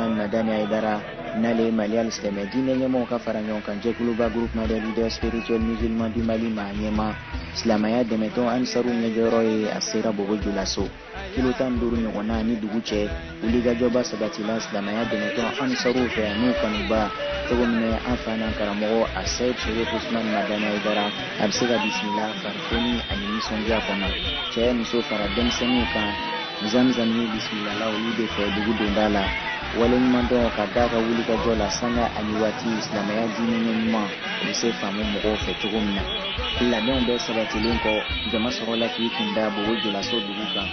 Madani Aidara Nale Malial Slemedine Nyamo Kafaranyon Kanjekuluba Group Model Leader Spiritual Musulman du Mali Manyema Islamaya Demeton Ansaru Nyegoroy Asera Bobo Julaso Kilotan Duru Nyona ni Duguche Uliga Joba Sabatila Islamaya Demeton Ansaru Feanu Kanuba Togomne Afana Karamo Ased Shere Usman Madani Aidara Absega Bismillah Farfoni Animi Sonja Kona Che Muso Faradem Senuka Zamzami Bismillah La Ulide Fe Dugu Dondala walen mando kadaka wuli ka jola sanga aniwati islamaya dini nyuma use famu mogo fe tugumna illa don be sabatilen ko jama sorola ki kinda bo jola so duguka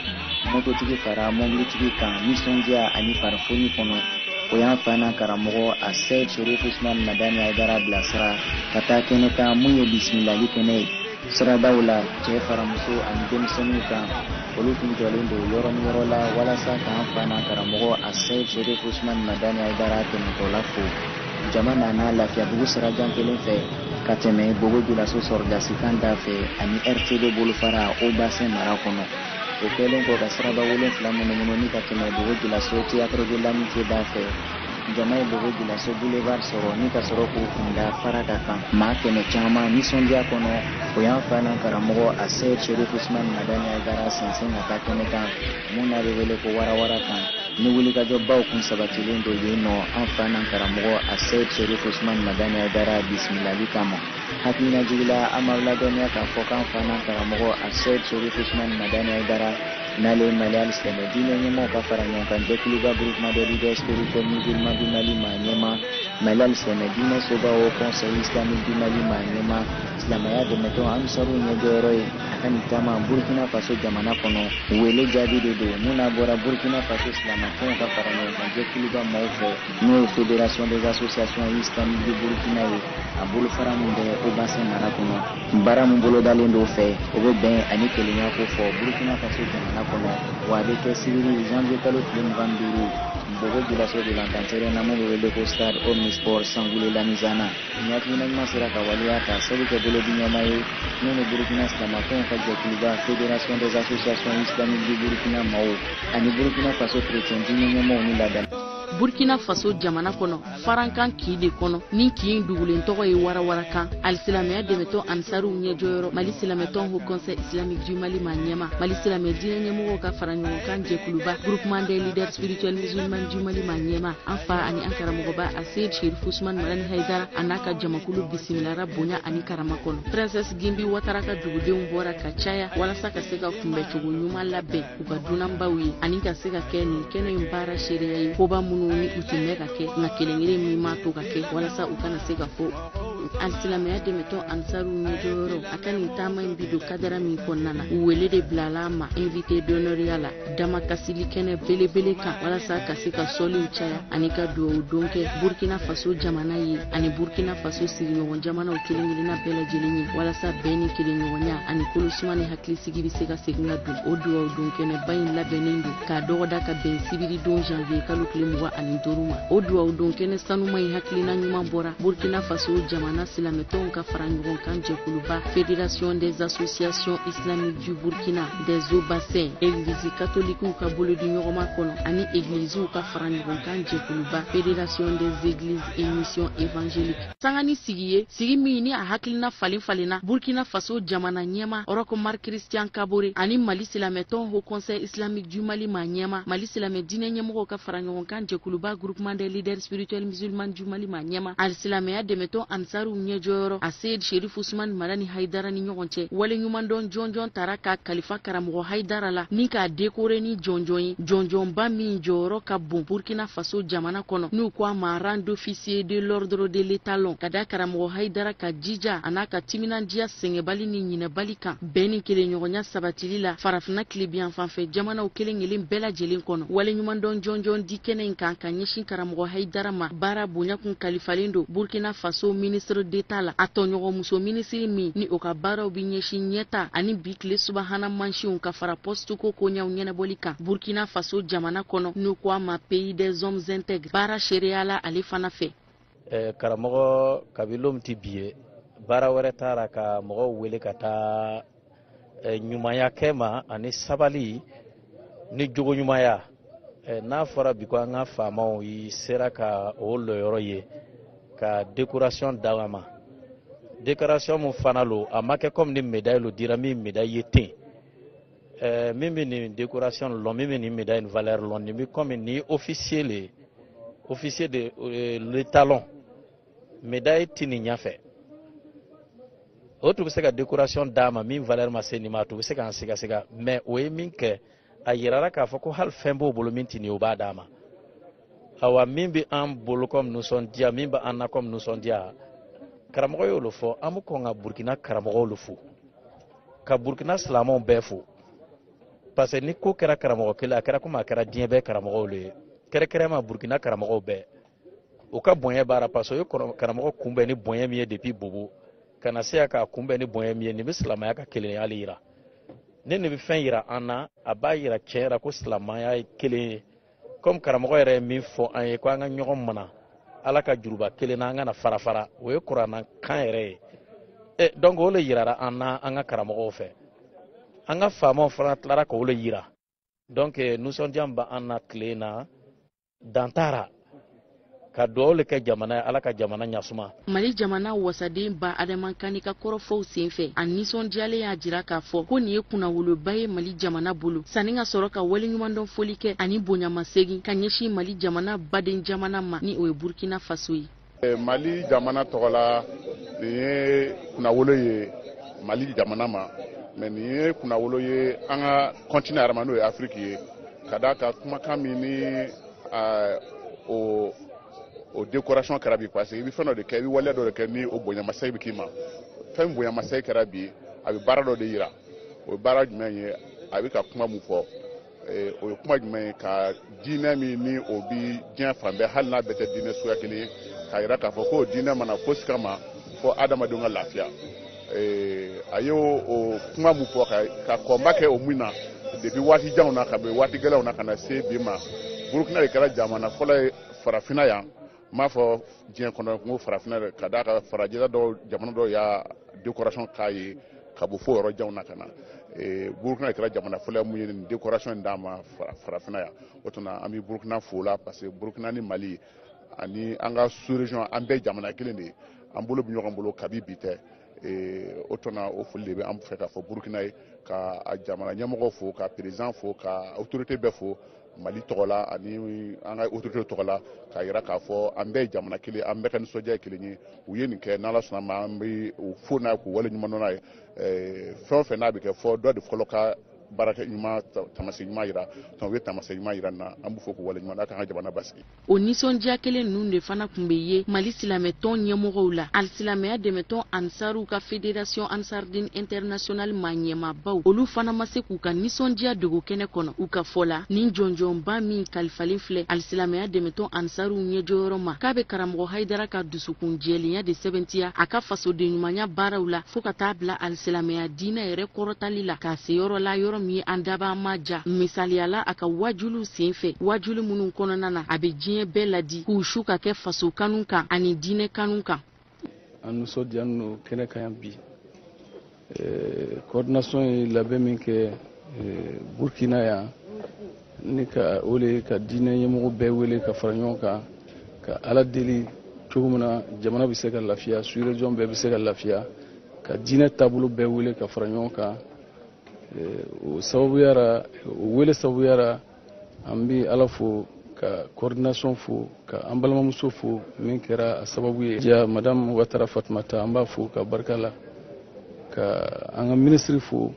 moto tigi fara mongli tigi kan misonja ani farfoni kono o yan fana karamogo Ased Sherif Usman Madani Aidara blasra kata kene ka munye bismillah likene sira dawla che faramuso ani demsenu kan olukin jolendo yoro la wala sa kan fana karamogo Ased Sherif Usman Madani Aidara temutolafo jamana na lafiya bugu sira jankelen fe kateme bogo jula so sorda sikanda fe ani RTD bolu fara o basen marakono o kelen ko kasra ba wolen flamono mononi kateme bogo jula so teatro de la mitié da fe jamai bogo jula so boulevard soro ni kasoro ko funda farada kan ma kene chama ni sondia kono o yan fana karamogo Ased Sherif Usman Madani Aidara sensen atakene kan muna revele ko wara kan ni wuli ka jobba kun sabatilen do yeno an fana karamogo Ased Sherif Usman Madani Aidara bismillah likamo hakina jigila amawla donya ka fokan fana karamogo Ased Sherif Usman Madani Aidara Nale Malial Slemedine Nyemo Kafaranyon Kanjekuluba Group Model Leader Spiritual Musulman du Mali Manyema Malial Slemedine Soba au Conseil Islamique du Mali Manyema Islamaya Demeton Ansaru Nyegoroy Akanitama Burkina Faso Jamana Kono Wele Jadi Dodo Muna Bora Burkina Faso Islamakon Kafaranyon Kanjekuluba Maufe No Fédération des Associations Islamiques du Burkina Aboul Faramunde Obase Marakono Baramumbolo Dalendo Fe Obe Ben Ani Kelenya Kofo Burkina Faso Jamana kono wabe ke sibiri janvier kalo tlim vanduru bogo julaso de l'encantere namo wele ko stade omnisport sangule la mizana nyati na masira ka waliata sabu ke bolo dinyamaye nene Burkina Islamakon ka jokliba fédération des associations islamiques du Burkina Mao ani Burkina Faso chrétien dinyamo ni la dal Burkina Faso jamana kono farankan kide kono ni ki ndugulen togo e wara kan al-Islamia demeto ansaru nyejoyoro Mali Silameton ho conseil islamique du Mali Manyema Mali Silamé dine nyemo ka faranyo kan jekuluba groupement des leaders spirituels musulmans du Mali Manyema anfa ani ankara mogoba Ased Sherif Usman Madani Aidara anaka jamakulu bismillah rabbunya ani karama kono princesse Gimbi wataraka dugude mbora kachaya wala saka seka kumbe chugu nyuma labe ukaduna mbawi ani ka seka kene mbara sheria koba ni utimeka ke na kelengere mi mato kake wala sa ukana sega fo al-Islamia demeton ansaru njoro akani tama mbido kadara mi konnana wele de blalama invité d'honneur yala dama kasili kene bele ka wala sa kasika soli uchaya anika do donke Burkina Faso jamana yi ani Burkina Faso sirinyo jamana o kelengere na bela jelinyi wala sa beni kelenyo nya ani kolusumani hakli sigibi sega segna du odu donke ne bayin labenindu ka doda ka ben sibiri don janvier kalu klemwa ani doruma odu donke ne sanuma yi hakli na nyuma bora Burkina Faso jamana Silameton ka faranyon kan jekuluba fédération des associations islamiques du Burkina des eaux bassins église catholique ka bolo du nyoma kono ani église ka faranyon kan jekuluba fédération des églises et missions évangéliques sangani sigi mini a haklina falina Burkina Faso jamana nyema oroko mar Christian Kabore ani Mali Silameton au conseil islamique du Mali Manyema Mali Silamé dine nyemo ka faranyon kan jekuluba groupement des leaders spirituels musulmans du Mali Manyema al-Islamia demeton ansaru nyejoro Ased Sherif Usman Madani Aidara ni nyonche wale nyumandon jonjon taraka Khalifa karamogo Haidara la ni ka décorer ni jonjon ba mi joro ka bon Burkina Faso jamana kono nu kwa maran d'officier de l'ordre de l'état long kada karamogo Haidara ka jija anaka timinandia sengebali ni nyine balika beni kele nyonya sabatili la farafina klibian fanfe jamana o kelengelen bela jelen kono wale nyumandon jonjon dikene nkanka nyeshin karamogo Haidara ma bara bonya kun Khalifa Lindo Burkina Faso ministre d'état la atonyogo muso ministre mi ni okabara obinyeshi nyeta ani bikle subahana manshi unka fara postu ko konya unyene bolika Burkina Faso jamana kono nukwa ma pays des hommes intègres bara shereala alifana fe karamogo kabilom tibie bara were tara ka mogo wele kata nyumaya kema ani sabali ni jogo nyumaya n'a fɔra bi ko an ka faamaw i sera ka o lɔyɔrɔ ye ka décoration d'aw ma décoration mun fana lo a ma kɛ comme ni médaille lo dira min médaille ye ten min bɛ nin décoration lɔn min bɛ nin médaille in valeur lɔn nin bɛ comme ni officier de l'étalon médaille ti nin ɲɛfɛ o tun bɛ se ka décoration d'a ma min valeur ma se nin ma a tun bɛ se k'an siga mais o ye min kɛ a yirara k'a fɔ ko hali fɛn b'o bolo min ti nin o b'a d'a ma awa min bɛ an bolo comme nisɔndiya min bɛ an na comme nisɔndiya karamɔgɔ y'o fɔ an bɛ kɔn ka Burkina karamɔgɔw le fo ka Burkina silamɛw bɛɛ fo parce que ni ko kɛra karamɔgɔ kelen a kɛra komi a kɛra diɲɛ bɛɛ karamɔgɔw le ye kɛrɛnkɛrɛnma Burkina karamɔgɔw bɛɛ o ka bonya baara parce que o ye karamɔgɔ kunbɛn ni bonya min ye depuis bobo kana se k'a kunbɛn ni bonya min ye nin bɛ silamɛya ka kelenya yira ne nin bɛ fɛn yira an na a b'a yira tiɲɛ yɛrɛ ko silamɛya ye kelen ye comme karamɔgɔ yɛrɛ ye min fɔ an ye ko an ka ɲɔgɔn mana ala ka juruba kelen na an kana fara o ye kuranna kan yɛrɛ ye donc o le yirara an na an ka karamɔgɔw fɛ an ka faamaw fana tilara k'o le yira donc nisɔndiya bɛ an na tile na dantara ka duwawu le kɛ jamana ye ala ka jamana ɲasuma Mali jamana wasaden ba Adama Kani ka kɔrɔfɔw senfɛ a nisɔndiyalen y'a jira k'a fɔ ko nin ye kunnawoloba ye Mali jamana bolo sanni ka sɔrɔ ka waleɲumandɔn foli kɛ ani bonyamasegin ka ɲɛsin Mali jamana baden jamana ma ni o ye Burkina Faso ye Mali jamana tɔgɔla nin ye kunnawolo ye Mali jamana ma mais nin ye kunnawolo ye an ka continent yɛrɛ ma n'o ye Afrique ye ka d'a kan kumakan min ni o décoration kɛra bi parce que i bɛ fɛn dɔ de kɛ i bɛ waleya dɔ de kɛ ni o bonyamasegin bɛ k'i ma fɛn bonyamasegin kɛra bi a bɛ baara dɔ de yira o ye baara jumɛn ye a bɛ ka kuma mun fɔ o ye kuma jumɛn ye ka diinɛ min ni o bɛ diɲɛ fan bɛɛ hali n'a bɛɛ tɛ diinɛ suguya kelen ye k'a yira k'a fɔ ko diinɛ mana fosi kama fɔ adamadenw ka lafiya a ye o kuma mun fɔ ka kɔnba kɛ o mun na depuis waati janw na ka bɛn waati gɛlɛnw na ka na se bi ma Burkina de kɛra jamana fɔlɔ ye farafinna yan m'a fɔ diɲɛ kɔnɔ ko farafinna de ka d'a kan farajɛla dɔw jamana dɔw y'a décoration k'a ye ka bɔ fo yɔrɔ janw na ka na Burkina de kɛra jamana fɔlɔ mun ye nin décoration in d'a ma farafinna yan o tuma an bɛ Burkina fo la parce que Burkina ni Mali ani an ka sous-région an bɛɛ jamana kelen de ye an bolo bɛ ɲɔgɔn bolo kabi bi tɛ o tuma o foli de bɛ an fɛ k'a fɔ Burkina ye ka a jamana ɲɛmɔgɔ fo ka président fo ka autorité bɛɛ fo Mali tɔgɔ la ani an ka autorité tɔgɔ la k'a yira k'a fɔ an bɛɛ ye jamana kelen an bɛɛ ka nisɔndiya ye kelen ye u ye nin kɛ n'Ala sɔnna ma an bɛ u fo n'a ye k'u waleɲuman dɔn n'a ye fɛn o fɛn n'a bɛ kɛ fɔ dɔ de fɔlɔ ka baarakɛ ɲuman tamasiyɛn ɲuman yira donc u ye tamasiyɛn ɲuman yira na an b'u fɔ k'u waleɲuman dɔn k'an ka jamana basigi o nisɔndiya kelen ninnu de fana tun bɛ ye Mali silamɛtɔn ɲɛmɔgɔw la alisilamɛya dɛmɛtɔn Ansaru ka fédération Ansardine internationale ma ɲɛmaabaw olu fana ma se k'u ka nisɔndiya dogo kɛnɛ kɔnɔ u ka fɔ la ni jɔnjɔnba min kalifalen filɛ alisilamɛya dɛmɛtɔn Ansaru ɲɛjɔyɔrɔ ma k'a bɛ karamɔgɔ Hayidara ka dusukun jɛlenya de sɛbɛntiya a ka fasoden ɲumanya baaraw la fo ka taa bila alisilamɛya diinɛ yɛrɛ kɔrɔtali la k'a se yɔrɔ la yɔrɔ min ye an daba ma ja misaliyala a ka wajulu senfɛ wajulu minnu kɔnɔna na a bɛ diɲɛ bɛɛ ladi k'u su ka kɛ faso kanu kan ani diinɛ kanu kan an nisɔndiyalen no kɛnɛ kan yan bi coordination ye labɛn min kɛ Burkina yan ni ka o le ka diinɛ ɲɛmɔgɔ bɛɛ wele ka fara ɲɔgɔn kan ka ala deli cogo min na jamana bɛ se ka lafiya sous-région bɛɛ bɛ se ka lafiya ka diinɛ taabolo bɛɛ wele ka fara ɲɔgɔn kan o sabubuyara o wele sabubuyara an bɛ ala fo ka coordination fo ka an balimamuso fo min kɛra a sababu ye ja madame Ouattara Fatumata an b'a fo ka barika la ka an ka ministre fo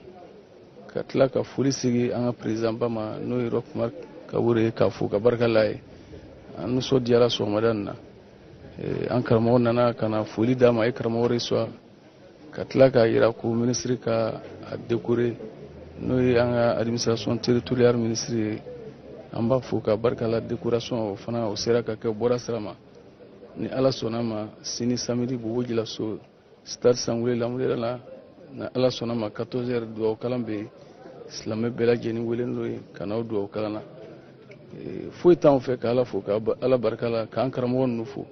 ka tila ka foli sigi an ka président ba ma n'o ye Roch Marc Kabore k'a fo ka barika la ye an nisɔndiyara sɔgɔmada in na an karamɔgɔ nana ka na foli d'a ma a ye karamɔgɔ reçoit ka tila k'a jira ko ministre ka a décorer n'o ye an ka administration territoriale ministre ye an b'a fo ka barika la décoration o fana o sera ka kɛ bɔra sira ma ni ala sɔnna ma sini samedi Bobo Dioulasso stade Sangoulé Lamurela la na ala sɔnna ma 14h duwawu kalan bɛ yen silamɛ bɛɛ lajɛlen wele n'o ye ka n'aw duwawu kalan na foyi t'anw fɛ ka ala fo ka ala barika la k'an karamɔgɔ ninnu fo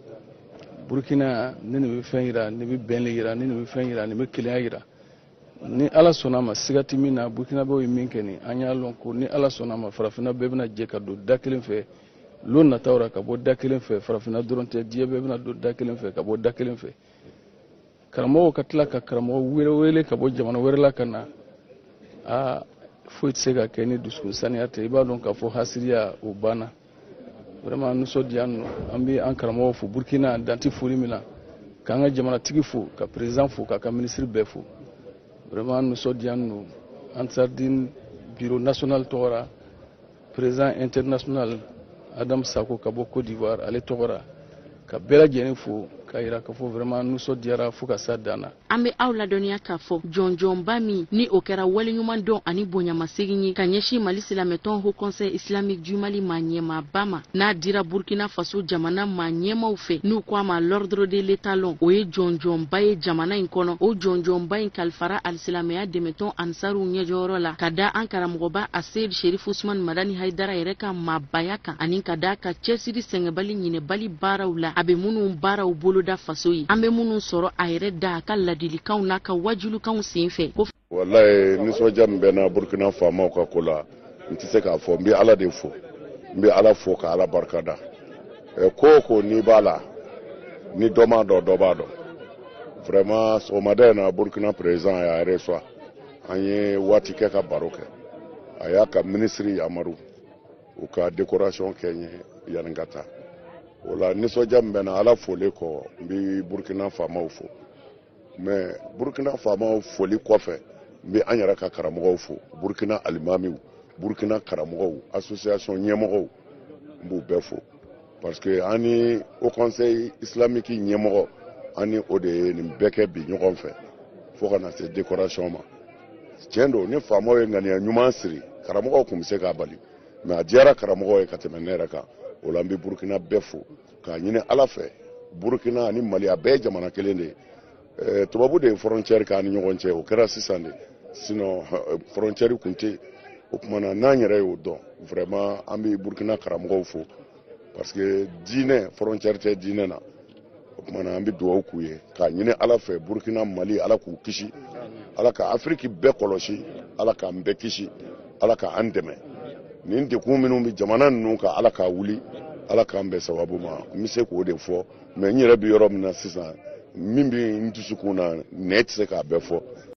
Burkina ni nin bɛ fɛn yira ni bɛ bɛn le yira ni nin bɛ fɛn yira ni bɛ kelenya yira ni ala sɔnna ma sigati min na burkinabɛw ye min kɛ nin an y'a lɔn ko ni ala sɔnna ma farafinna bɛɛ bɛna jɛ ka don da kelen fɛ lon nataw ra ka bɔ da kelen fɛ farafinna dɔrɔn tɛ diɲɛ bɛɛ bɛna don da kelen fɛ ka bɔ da kelen fɛ karamɔgɔw ka tila ka karamɔgɔ wele ka bɔ jamana wɛrɛ la ka na foyi tɛ se ka kɛ ni dusukun saniya tɛ i b'a dɔn k'a fɔ hasiriya o banna vraiment nisɔndiya ninnu an bɛ an karamɔgɔw fo burkina danti foli min na k'an ka jamanatigi fo ka président fo k'a ka ministre bɛɛ fo vraiment nisɔndiya ninnu Ansardine bureau national tɔgɔ la président international Adam Sako ka bɔ Côte d'Ivoire ale tɔgɔ la ka bɛɛ lajɛlen fo ka yira k'a fɔ vraiment nisɔndiyara fo ka s'a dan na. An bɛ aw ladɔnniya k'a fɔ jɔnjɔnba min ni o kɛra waleɲuman dɔn ani bonyamasegin ye ka ɲɛsin Mali silamɛtɔn Haut Conseil islamique du Mali ma ɲɛmaaba ma n'a dira Burkina Faso jamana ma ɲɛmaw fɛ n'u ko a ma l'ordre de l'état lɔn o ye jɔnjɔnba ye jamana in kɔnɔ o jɔnjɔnba in kalifara alisilamɛya dɛmɛtɔn Ansaru ɲɛjɔyɔrɔ la ka da an karamɔgɔba Asseid Sherif Ousmane Madani Haidara yɛrɛ ka maabaya kan ani ka da ka cɛsiri sɛngɛbali ɲinɛbali baaraw la a bɛ minnu baaraw boloda faso ye an bɛ minnu sɔrɔ a yɛrɛ da a ka ladilikanw n'a ka wajulukanw sen fɛ. Wallahi nisɔndiya min bɛ na Burkina faamaw ka ko la n tɛ se k'a fɔ n bɛ ala de fo n bɛ ala fo ka ala barikada ko o ko n'i b'a la ni dɔ m'a dɔn dɔ b'a dɔn vraiment sɔgɔmada in na Burkina président y'a reçoit an ye waati kɛ ka baro kɛ a y'a ka ministre Amaru u ka décoration kɛ n ye yanni ka taa o la nisɔndiya min bɛ na ala foli kɔ n bɛ Burkina faamaw fo mais Burkina faamaw foli kɔfɛ n bɛ an yɛrɛ ka karamɔgɔw fo Burkina alimamiw Burkina karamɔgɔw association ɲɛmɔgɔw n b'u bɛɛ fo parce que an ni Haut Conseil islamique ɲɛmɔgɔ an ni o de ye nin bɛɛ kɛ bi ɲɔgɔn fɛ fo ka na se décoration ma tiɲɛ don ni faamaw ye ŋaniya ɲuman siri karamɔgɔw tun bɛ se k'a bali mais a diyara karamɔgɔw ye ka tɛmɛ ne yɛrɛ kan o la n bɛ Burkina bɛɛ fo k'a ɲini ala fɛ Burkina ani Mali a bɛɛ ye jamana kelen de ye tubabu de ye frontière k'an ni ɲɔgɔn cɛ o kɛra sisan de sinon frontière tun tɛ o tuma na n'an yɛrɛ y'o dɔn vraiment an bɛ Burkina karamɔgɔw fo parce que diinɛ frontière tɛ diinɛ na o tuma na an bɛ dugawu k'u ye k'a ɲini ala fɛ Burkina Mali ala k'u kisi ala ka Afrique bɛɛ kɔlɔsi ala k'an bɛɛ kisi ala k'an dɛmɛ nin dekun minnu bɛ jamana ninnu kan ala k'a wuli ala k'an bɛɛ sababu ma n bɛ se k'o de fɔ mais n yɛrɛ bɛ yɔrɔ min na sisan min bɛ n dusukun na nɛ tɛ se k'a bɛɛ fɔ